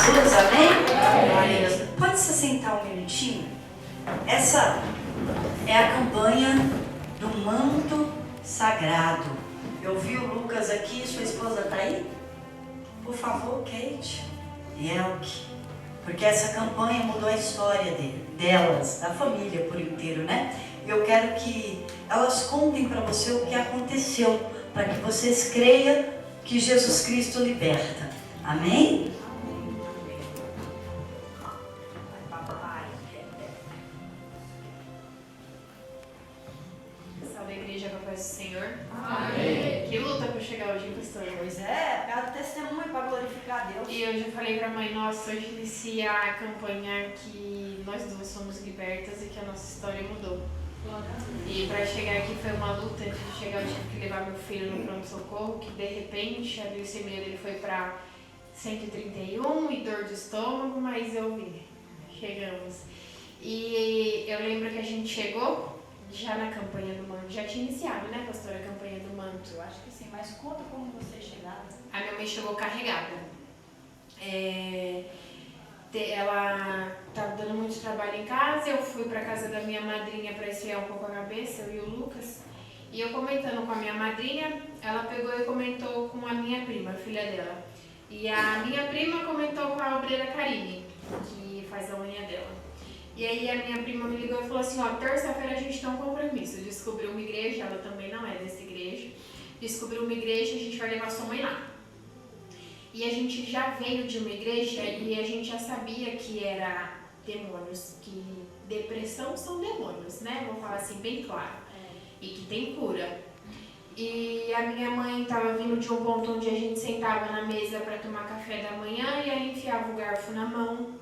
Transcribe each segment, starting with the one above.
Jesus, amém? Glória a Deus. Pode se sentar um minutinho? Essa é a campanha do manto sagrado. Eu vi o Lucas aqui, sua esposa está aí? Por favor, Kate e Elke. Porque essa campanha mudou a história delas, da família por inteiro, né? Eu quero que elas contem para você o que aconteceu, para que vocês creiam que Jesus Cristo liberta. Amém? Salve a igreja com a paz do Senhor. Amém. Que luta para chegar hoje, hein, pastor? Pois é, cada testemunho para glorificar a Deus. E eu já falei pra mãe, nossa, hoje inicia a campanha que nós duas somos libertas e que a nossa história mudou. E pra chegar aqui foi uma luta. Antes de chegar eu tive que levar meu filho no pronto-socorro, que de repente a glicemia dele foi pra 131 e dor de estômago, mas eu vim. Chegamos. E eu lembro que a gente chegou já na campanha do manto. Já tinha iniciado, né, pastora, a campanha do manto? Eu acho que sim, mas conta como vocês chegaram. A minha mãe chegou carregada. Ela estava dando muito trabalho em casa, eu fui para casa da minha madrinha para esfriar um pouco a cabeça, eu e o Lucas. E eu comentando com a minha madrinha, ela pegou e comentou com a minha prima, a filha dela. E a minha prima comentou com a obreira Karine, que faz a unha dela. E aí a minha prima me ligou e falou assim, ó, terça-feira a gente tem um compromisso. Descobriu uma igreja, ela também não é dessa igreja. Descobriu uma igreja, a gente vai levar sua mãe lá. E a gente já veio de uma igreja e a gente já sabia que era demônios, que depressão são demônios, né? Vou falar assim bem claro. E que tem cura. E a minha mãe estava vindo de um ponto onde a gente sentava na mesa para tomar café da manhã e aí enfiava o garfo na mão.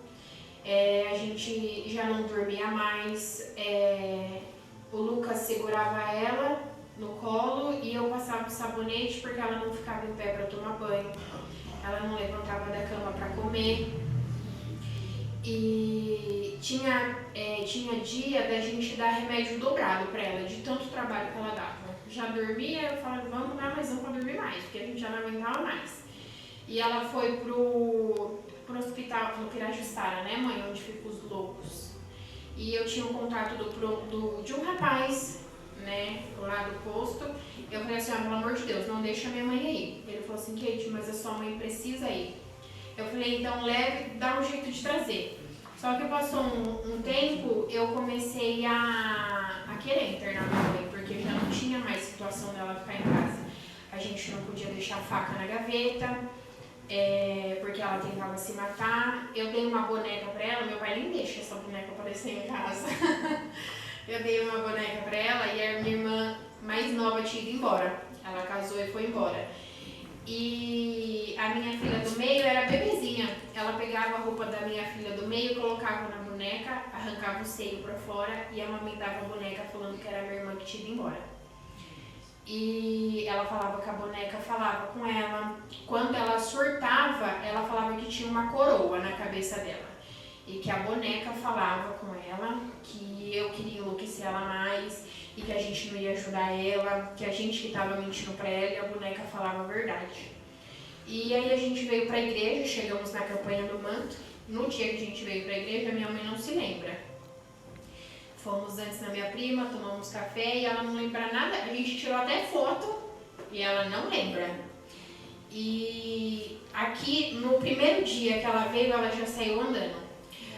A gente já não dormia mais. O Lucas segurava ela no colo e eu passava o sabonete porque ela não ficava em pé para tomar banho. Ela não levantava da cama para comer. E tinha dia da gente dar remédio dobrado para ela, de tanto trabalho que ela dava. Já dormia, eu falava, vamos dar mais um para dormir mais, porque a gente já não aguentava mais. E ela foi pro hospital, no Pirajussara, né, mãe, onde ficam os lobos. E eu tinha um contato de um rapaz, né, lá do posto. Eu falei assim, pelo amor de Deus, não deixa minha mãe aí. Ele falou assim, Kate, mas a sua mãe precisa ir. Eu falei, então leve, dá um jeito de trazer. Só que passou um tempo, eu comecei a querer internar minha mãe, porque já não tinha mais situação dela ficar em casa. A gente não podia deixar a faca na gaveta, porque ela tentava se matar. Eu dei uma boneca pra ela, meu pai nem deixa essa boneca aparecer em casa. Eu dei uma boneca pra ela e a minha irmã mais nova tinha ido embora. Ela casou e foi embora. E a minha filha do meio era bebezinha. Ela pegava a roupa da minha filha do meio, colocava na boneca, arrancava o seio pra fora e amamentava a boneca falando que era a minha irmã que tinha ido embora. E ela falava que a boneca falava com ela. Quando ela surtava, ela falava que tinha uma coroa na cabeça dela. E que a boneca falava com ela, que eu queria enlouquecer ela mais e que a gente não ia ajudar ela, que a gente que estava mentindo pra ela e a boneca falava a verdade. E aí a gente veio pra igreja, chegamos na campanha do manto. No dia que a gente veio pra igreja, minha mãe não se lembra. Fomos antes na minha prima, tomamos café e ela não lembra nada. A gente tirou até foto e ela não lembra. E aqui, no primeiro dia que ela veio, ela já saiu andando.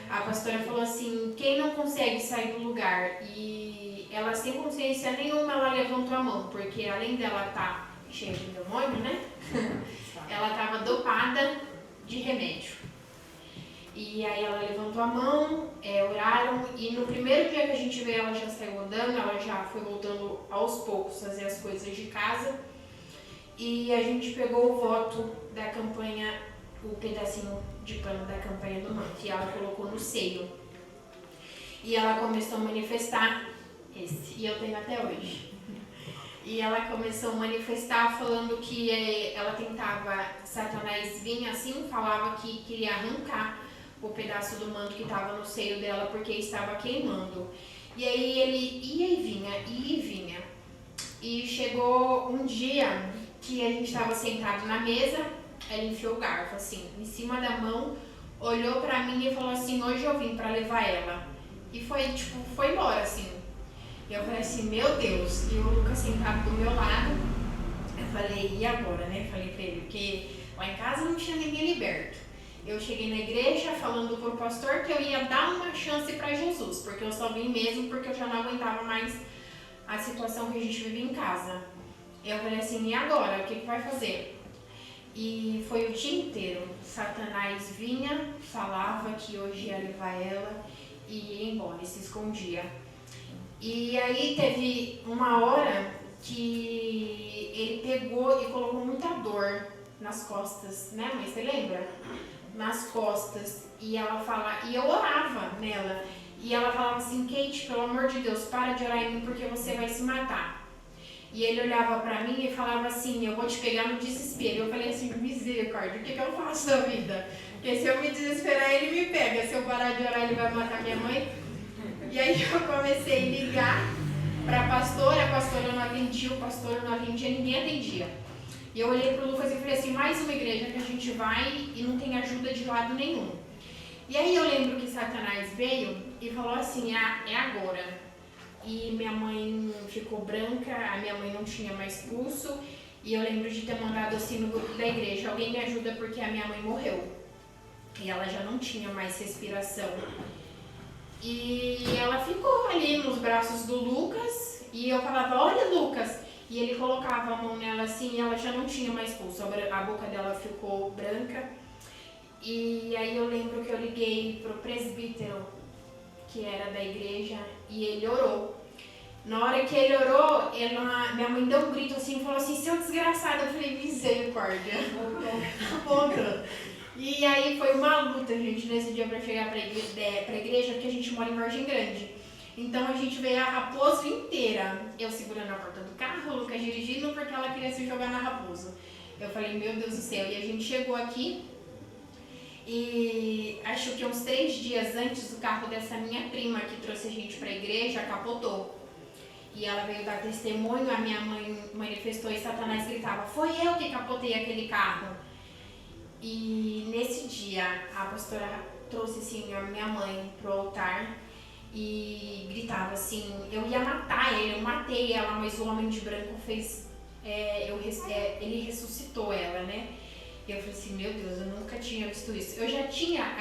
A pastora falou assim, quem não consegue sair do lugar? E ela sem consciência nenhuma, ela levantou a mão, porque além dela estar cheia de demônio, né? Ela estava dopada de remédio. E aí ela levantou a mão, oraram, e no primeiro dia que a gente veio, ela já saiu andando, ela já foi voltando aos poucos fazer as coisas de casa. E a gente pegou o voto da campanha, o pedacinho de pano da campanha do manto, e ela colocou no seio. E ela começou a manifestar e eu tenho até hoje. E ela começou a manifestar falando que ela tentava, Satanás vinha assim, falava que queria arrancar o pedaço do manto que estava no seio dela porque estava queimando. E aí ele ia e vinha. E chegou um dia que a gente estava sentado na mesa, ela enfiou o garfo assim, em cima da mão olhou pra mim e falou assim, hoje eu vim pra levar ela. E foi, tipo, foi embora, assim. E eu falei assim, meu Deus. E o Lucas sentado do meu lado, eu falei, e agora, né? Falei pra ele, porque lá em casa não tinha ninguém liberto. Eu cheguei na igreja falando pro pastor que eu ia dar uma chance pra Jesus, porque eu só vim mesmo porque eu já não aguentava mais a situação que a gente vive em casa. Eu falei assim, e agora? O que vai fazer? E foi o dia inteiro. Satanás vinha, falava que hoje ia levar ela e ia embora, e se escondia. E aí teve uma hora que ele pegou e colocou muita dor nas costas, né, mãe? Você lembra? Nas costas. E ela falava, e eu orava nela. E ela falava assim, Kate, pelo amor de Deus, para de orar em mim porque você vai se matar. E ele olhava pra mim e falava assim, eu vou te pegar no desespero. Eu falei assim, misericórdia, o que eu faço da vida? Porque se eu me desesperar, ele me pega. Se eu parar de orar, ele vai matar minha mãe. E aí eu comecei a ligar pra pastora, a pastora não atendia, o pastor não atendia, ninguém atendia. E eu olhei pro Lucas e falei assim, mais uma igreja que a gente vai e não tem ajuda de lado nenhum. E aí eu lembro que Satanás veio e falou assim, é agora. E minha mãe ficou branca, a minha mãe não tinha mais pulso. E eu lembro de ter mandado assim no grupo da igreja, alguém me ajuda porque a minha mãe morreu. E ela já não tinha mais respiração. E ela ficou ali nos braços do Lucas e eu falava, olha Lucas. E ele colocava a mão nela assim e ela já não tinha mais pulso, a boca dela ficou branca. E aí eu lembro que eu liguei pro presbítero, que era da igreja, e ele orou. Na hora que ele orou, minha mãe deu um grito assim e falou assim, seu desgraçado. Eu falei, misericórdia. Voltou. E aí foi uma luta, gente, nesse dia pra chegar pra igreja, porque a gente mora em Vargem Grande. Então a gente veio a Raposo inteira. Eu segurando a porta do carro, o Lucas dirigindo, porque ela queria se jogar na Raposo. Eu falei, meu Deus do céu. E a gente chegou aqui e acho que uns 3 dias antes, o carro dessa minha prima que trouxe a gente pra igreja capotou. E ela veio dar testemunho, a minha mãe manifestou e Satanás gritava, foi eu que capotei aquele carro. E nesse dia, a pastora trouxe assim, a minha mãe pro altar e gritava assim, eu ia matar ele, eu matei ela, mas o homem de branco fez, ele ressuscitou ela, né? E eu falei assim, meu Deus, eu nunca tinha visto isso. A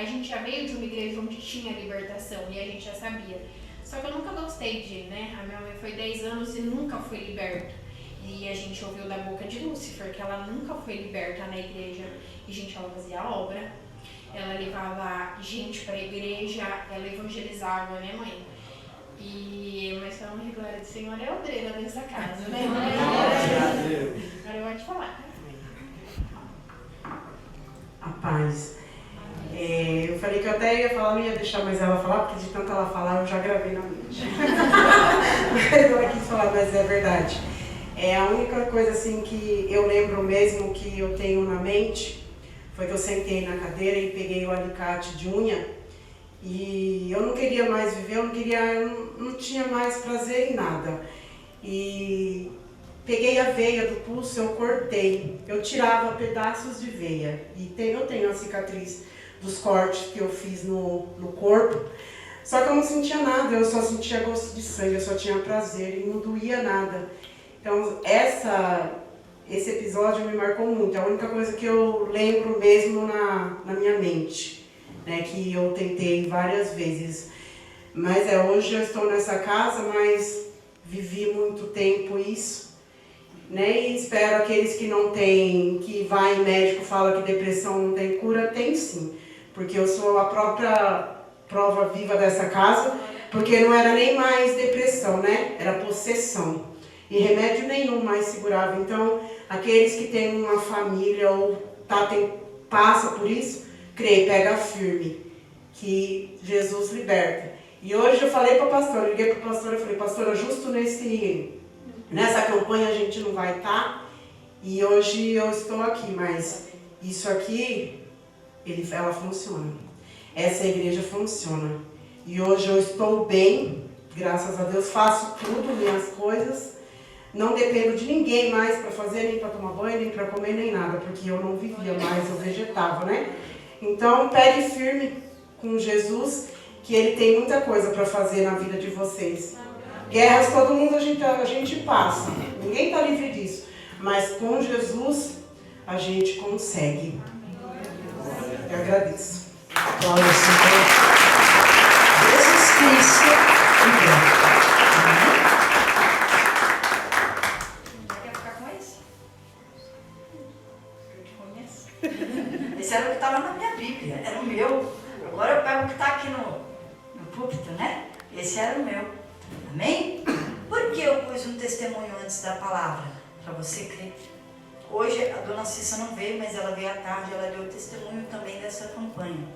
gente já veio de uma igreja onde tinha libertação e a gente já sabia. Só que eu nunca gostei de, né? A minha mãe foi 10 anos e nunca foi liberta. E a gente ouviu da boca de Lúcifer que ela nunca foi liberta na igreja. E, gente, ela fazia obra, ela levava gente pra igreja, ela evangelizava, né, mãe? Mas a honra e glória do Senhor é a obreira dessa casa, né? Agora eu vou te falar. A paz. Eu falei que eu até ia falar, não ia deixar mais ela falar, porque de tanto ela falar eu já gravei na mente. Mas ela quis falar, mas é verdade. A única coisa assim que eu lembro mesmo que eu tenho na mente foi que eu sentei na cadeira e peguei o alicate de unha e eu não queria mais viver, eu não tinha mais prazer em nada. E peguei a veia do pulso, eu cortei, eu tirava pedaços de veia. E eu tenho a cicatriz dos cortes que eu fiz no corpo. Só que eu não sentia nada, eu só sentia gosto de sangue, eu só tinha prazer e não doía nada. Então esse episódio me marcou muito, é a única coisa que eu lembro mesmo na minha mente, né, que eu tentei várias vezes. Mas hoje eu estou nessa casa, mas vivi muito tempo isso. Né? E espero aqueles que não têm, que vai em médico fala que depressão não tem cura, tem sim. Porque eu sou a própria prova viva dessa casa, porque não era nem mais depressão, né? Era possessão. E remédio nenhum mais segurava. Então, aqueles que têm uma família ou passa por isso, creio, pega firme, que Jesus liberta. E hoje eu falei para a pastora, liguei para a pastora e falei, pastora, justo nessa campanha a gente não vai estar, e hoje eu estou aqui, mas isso aqui, ela funciona. Essa igreja funciona. E hoje eu estou bem, graças a Deus, faço tudo, minhas coisas, não dependo de ninguém mais para fazer, nem para tomar banho, nem para comer, nem nada, porque eu não vivia mais, eu vegetava, né? Então, pegue firme com Jesus, que Ele tem muita coisa para fazer na vida de vocês. Guerras todo mundo a gente passa, ninguém está livre disso, mas com Jesus a gente consegue. Eu agradeço. Glória ao Senhor. Jesus Cristo quer ficar com esse? Eu te conheço. Esse era o que estava na minha Bíblia, era o meu. Agora eu pego o que está aqui no púlpito, né? Esse era o meu. Amém? Por que eu pus um testemunho antes da palavra? Para você crer. Hoje a dona Cissa não veio, mas ela veio à tarde, ela deu testemunho também dessa campanha.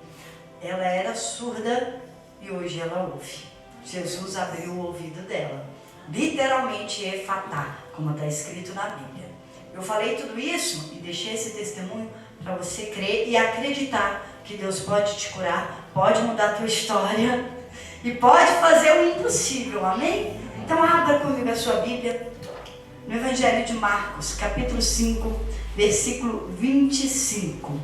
Ela era surda e hoje ela ouve. Jesus abriu o ouvido dela. Literalmente efatá, como está escrito na Bíblia. Eu falei tudo isso e deixei esse testemunho para você crer e acreditar que Deus pode te curar, pode mudar a tua história e pode fazer o impossível, amém? Então abra comigo a sua Bíblia no Evangelho de Marcos, capítulo 5, versículo 25,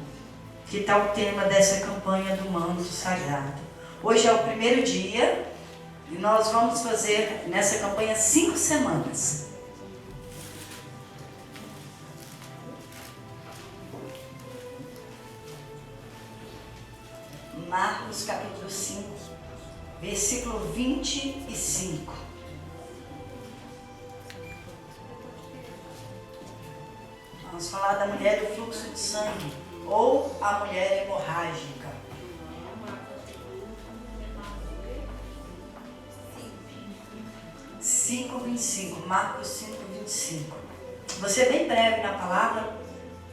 que está o tema dessa campanha do manto sagrado. Hoje é o primeiro dia e nós vamos fazer nessa campanha 5 semanas. Marcos capítulo 5, versículo 25. Vamos falar da mulher do fluxo de sangue, ou a mulher hemorrágica. Marcos 5, 25. Vou ser bem breve na palavra,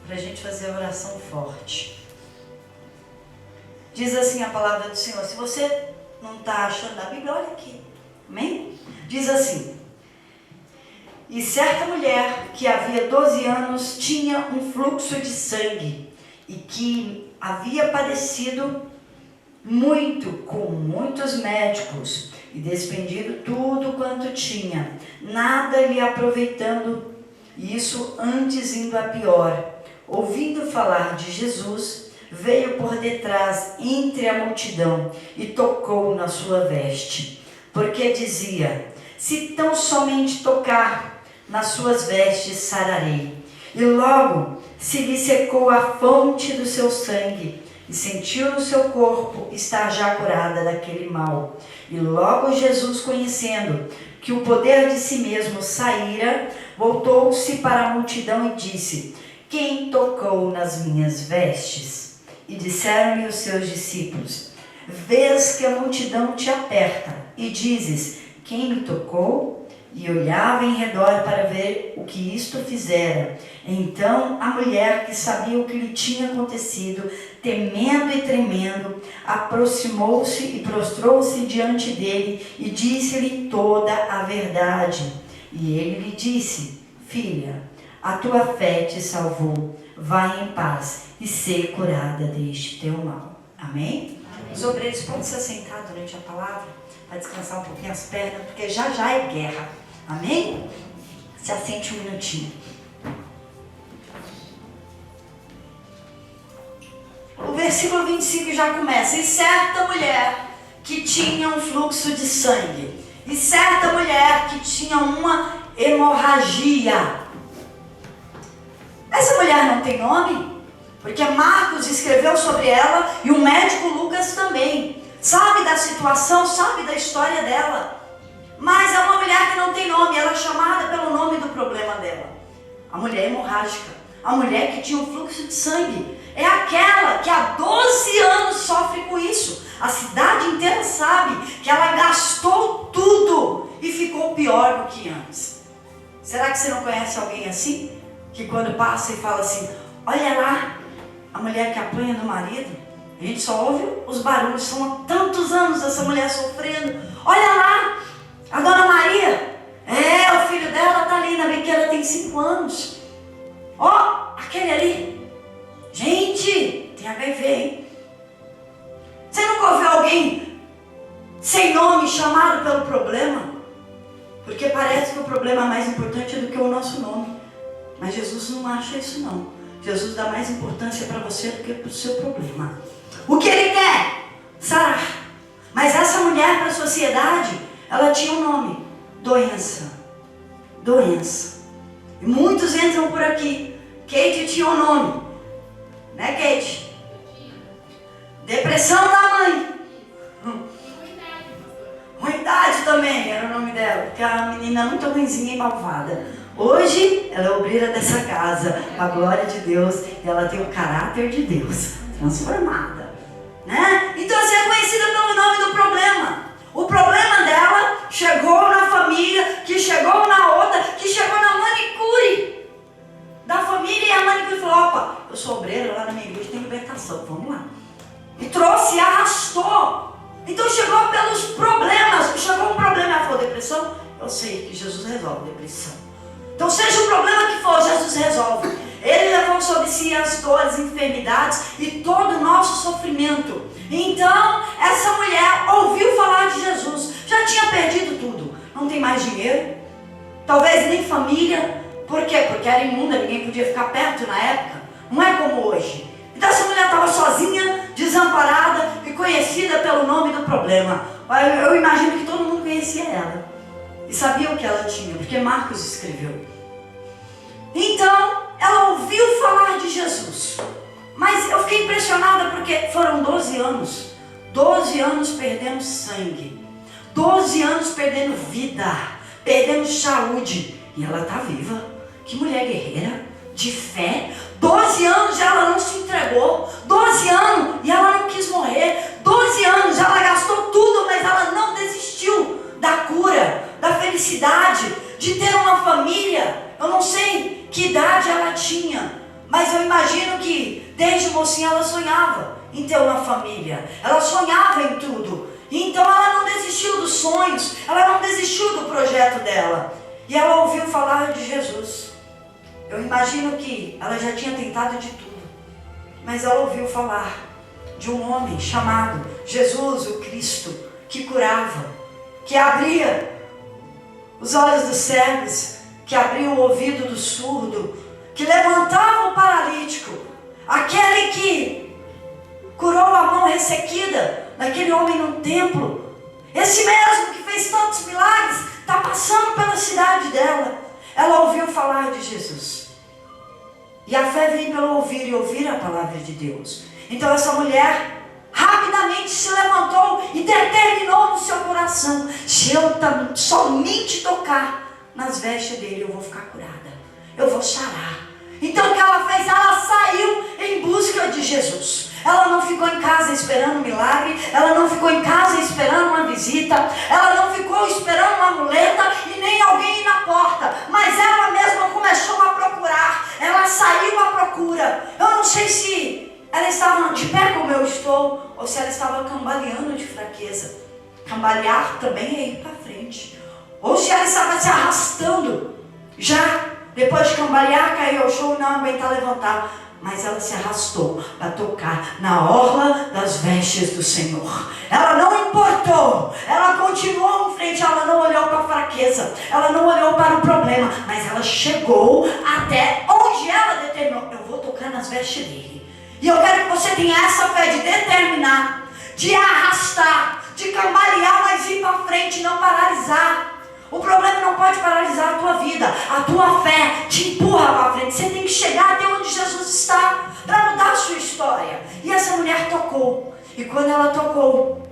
para a gente fazer a oração forte. Diz assim a palavra do Senhor. Se você não está achando a Bíblia, olha aqui. Amém? Diz assim: e certa mulher que havia 12 anos tinha um fluxo de sangue e que havia padecido muito com muitos médicos e despendido tudo quanto tinha, nada lhe aproveitando, isso antes indo a pior. Ouvindo falar de Jesus, veio por detrás entre a multidão e tocou na sua veste, porque dizia: se tão somente tocar nas suas vestes, sararei. E logo se lhe secou a fonte do seu sangue, e sentiu no seu corpo estar já curada daquele mal. E logo Jesus, conhecendo que o poder de si mesmo saíra, voltou-se para a multidão e disse: quem tocou nas minhas vestes? E disseram-lhe os seus discípulos: vês que a multidão te aperta, e dizes: quem me tocou? E olhava em redor para ver o que isto fizera. Então a mulher, que sabia o que lhe tinha acontecido, temendo e tremendo, aproximou-se e prostrou-se diante dele e disse-lhe toda a verdade. E ele lhe disse: filha, a tua fé te salvou, vai em paz e ser curada deste teu mal. Amém? Os obreiros podem se assentar durante a palavra, para descansar um pouquinho as pernas, porque já é guerra. Amém? Se assente um minutinho. O versículo 25 já começa: e certa mulher que tinha um fluxo de sangue, e certa mulher que tinha uma hemorragia. Essa mulher não tem nome, porque Marcos escreveu sobre ela e o médico Lucas também. Sabe da situação, sabe da história dela. Mas é uma mulher que não tem nome, ela é chamada pelo nome do problema dela. A mulher hemorrágica, a mulher que tinha um fluxo de sangue. É aquela que há 12 anos sofre com isso. A cidade inteira sabe que ela gastou tudo e ficou pior do que antes. Será que você não conhece alguém assim? Que quando passa e fala assim: olha lá, a mulher que apanha do marido. A gente só ouve os barulhos, são há tantos anos essa mulher sofrendo. Olha lá, a dona Maria, o filho dela está ali, ainda bem que ela tem 5 anos. Ó, aquele ali. Gente, tem HIV, hein? Você nunca ouviu alguém sem nome chamado pelo problema? Porque parece que o problema é mais importante do que o nosso nome. Mas Jesus não acha isso não. Jesus dá mais importância para você do que para o seu problema. O que Ele quer? Sarar. Mas essa mulher, para a sociedade, ela tinha um nome: doença. Doença. E muitos entram por aqui. Kate tinha um nome, né, Kate? Depressão da mãe. Ruindade também era o nome dela, porque era uma menina muito ruinzinha e malvada. Hoje ela é obreira dessa casa, a glória de Deus, e ela tem o caráter de Deus, transformada, né? Então você é conhecida pelo nome do problema. O problema dela chegou na família, que chegou na outra, que chegou na manicure da família, e a manicure falou: opa, eu sou obreira lá na minha igreja, tem libertação, vamos lá. E trouxe, arrastou. Então chegou pelos problemas. Chegou um problema, ela falou: depressão? Eu sei que Jesus resolve depressão. Então seja o problema que for, Jesus resolve. Ele levou sobre si as dores, enfermidades e todo o nosso sofrimento. Então essa mulher ouviu falar de Jesus. Já tinha perdido tudo. Não tem mais dinheiro, talvez nem família. Por quê? Porque era imunda, ninguém podia ficar perto na época. Não é como hoje. Então essa mulher estava sozinha, desamparada e conhecida pelo nome do problema. Eu imagino que todo mundo conhecia ela e sabia o que ela tinha, porque Marcos escreveu. Então ela ouviu falar de Jesus. Mas eu fiquei impressionada porque foram 12 anos. 12 anos perdendo sangue. 12 anos perdendo vida, perdendo saúde. E ela está viva. Que mulher guerreira, de fé. 12 anos e ela não se entregou. 12 anos e ela não quis morrer. 12 anos ela gastou tudo, mas ela não desistiu da cura, da felicidade, de ter uma família. Eu não sei que idade ela tinha, mas eu imagino que desde mocinha ela sonhava em ter uma família. Ela sonhava em tudo. Então ela não desistiu dos sonhos, ela não desistiu do projeto dela. E ela ouviu falar de Jesus. Eu imagino que ela já tinha tentado de tudo, mas ela ouviu falar de um homem chamado Jesus, o Cristo, que curava, que abria os olhos dos cegos, que abria o ouvido do surdo, que levantava o paralítico, aquele que curou a mão ressequida daquele homem no templo. Esse mesmo que fez tantos milagres está passando pela cidade dela. Ela ouviu falar de Jesus. E a fé vem pelo ouvir, e ouvir a palavra de Deus. Então essa mulher rapidamente se levantou e determinou no seu coração: se eu somente tocar nas vestes dele, eu vou ficar curada, eu vou sarar. Então o que ela fez? Ela saiu em busca de Jesus. Ela não ficou em casa esperando um milagre, ela não ficou em casa esperando uma visita, ela não ficou esperando uma muleta e nem alguém ir na porta, mas ela mesma começou a procurar. Ela saiu à procura. Eu não sei se ela estava de pé como eu estou, ou se ela estava cambaleando de fraqueza. Cambalear também é ir para frente. Ou se ela estava se arrastando, já depois de cambalear, caiu ao chão e não aguentar levantar. Mas ela se arrastou para tocar na orla das vestes do Senhor. Ela não importou, ela continuou em frente, ela não olhou para a fraqueza, ela não olhou para o problema, mas ela chegou até onde ela determinou: eu vou tocar nas vestes dele. E eu quero que você tenha essa fé de determinar, de arrastar, de cambalear, mas ir para frente, não paralisar. O problema não pode paralisar a tua vida. A tua fé te empurra para frente. Você tem que chegar até onde Jesus está para mudar a sua história. E essa mulher tocou. E quando ela tocou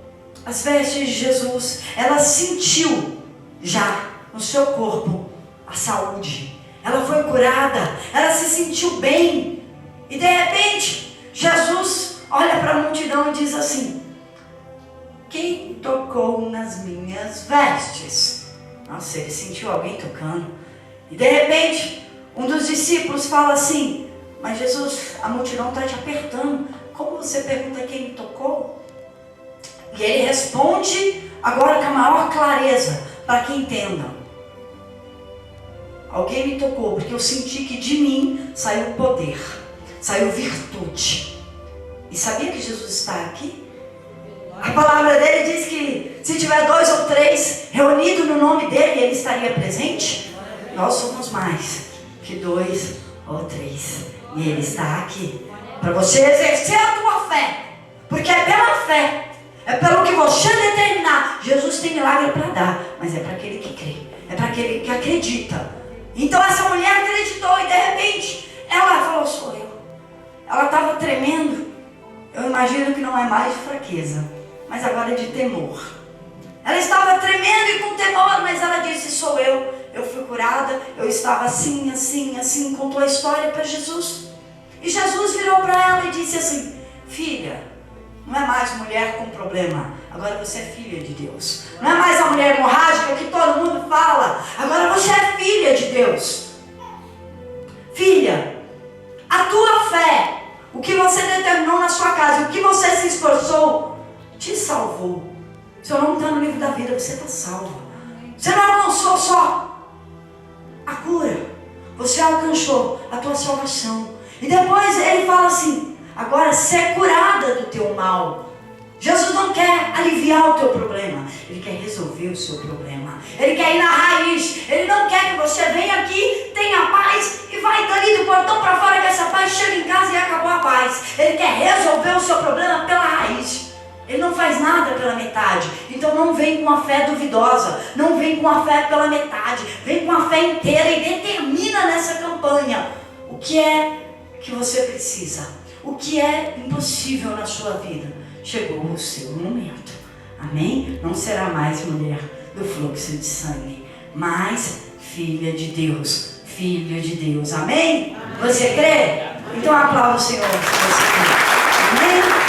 as vestes de Jesus, ela sentiu já no seu corpo a saúde. Ela foi curada. Ela se sentiu bem. E de repente, Jesus olha para a multidão e diz assim: quem tocou nas minhas vestes? Nossa, ele sentiu alguém tocando. E de repente, um dos discípulos fala assim: mas Jesus, a multidão está te apertando. Como você pergunta quem me tocou? E ele responde agora com a maior clareza, para que entendam: alguém me tocou, porque eu senti que de mim saiu poder, saiu virtude. E sabia que Jesus está aqui? A palavra dele diz que se tiver 2 ou 3 reunidos no nome dele, ele estaria presente. Nós somos mais que 2 ou 3. E Ele está aqui para você exercer a tua fé. Porque é pela fé, é pelo que você determinar. Jesus tem milagre para dar, mas é para aquele que crê, é para aquele que acredita. Então essa mulher acreditou e de repente ela falou: sou eu. Ela estava tremendo. Eu imagino que não é mais de fraqueza, mas agora é de temor. Ela estava tremendo e com temor, mas ela disse: sou eu. Eu fui curada, eu estava assim, assim, assim. Contou a história para Jesus. E Jesus virou para ela e disse assim: filha, não é mais mulher com problema, agora você é filha de Deus. Não é mais a mulher hemorrágica que todo mundo fala, agora você é filha de Deus. Filha, a tua fé, o que você determinou na sua casa, o que você se esforçou, te salvou. Seu nome está no livro da vida, você está salva. Você não alcançou só a cura, você alcançou a tua salvação. E depois ele fala assim: agora ser curada do teu mal. Jesus não quer aliviar o teu problema, Ele quer resolver o seu problema. Ele quer ir na raiz. Ele não quer que você venha aqui, tenha paz e vai dali do portão para fora que essa paz chega em casa e acabou a paz. Ele quer resolver o seu problema pela raiz. Ele não faz nada pela metade. Então não vem com a fé duvidosa, não vem com a fé pela metade, vem com a fé inteira e determina nessa campanha o que é que você precisa, o que é impossível na sua vida. Chegou o seu momento, amém? Não será mais mulher do fluxo de sangue, mas filha de Deus, filho de Deus, amém? Você crê? Então aplauda o Senhor se você crê, amém?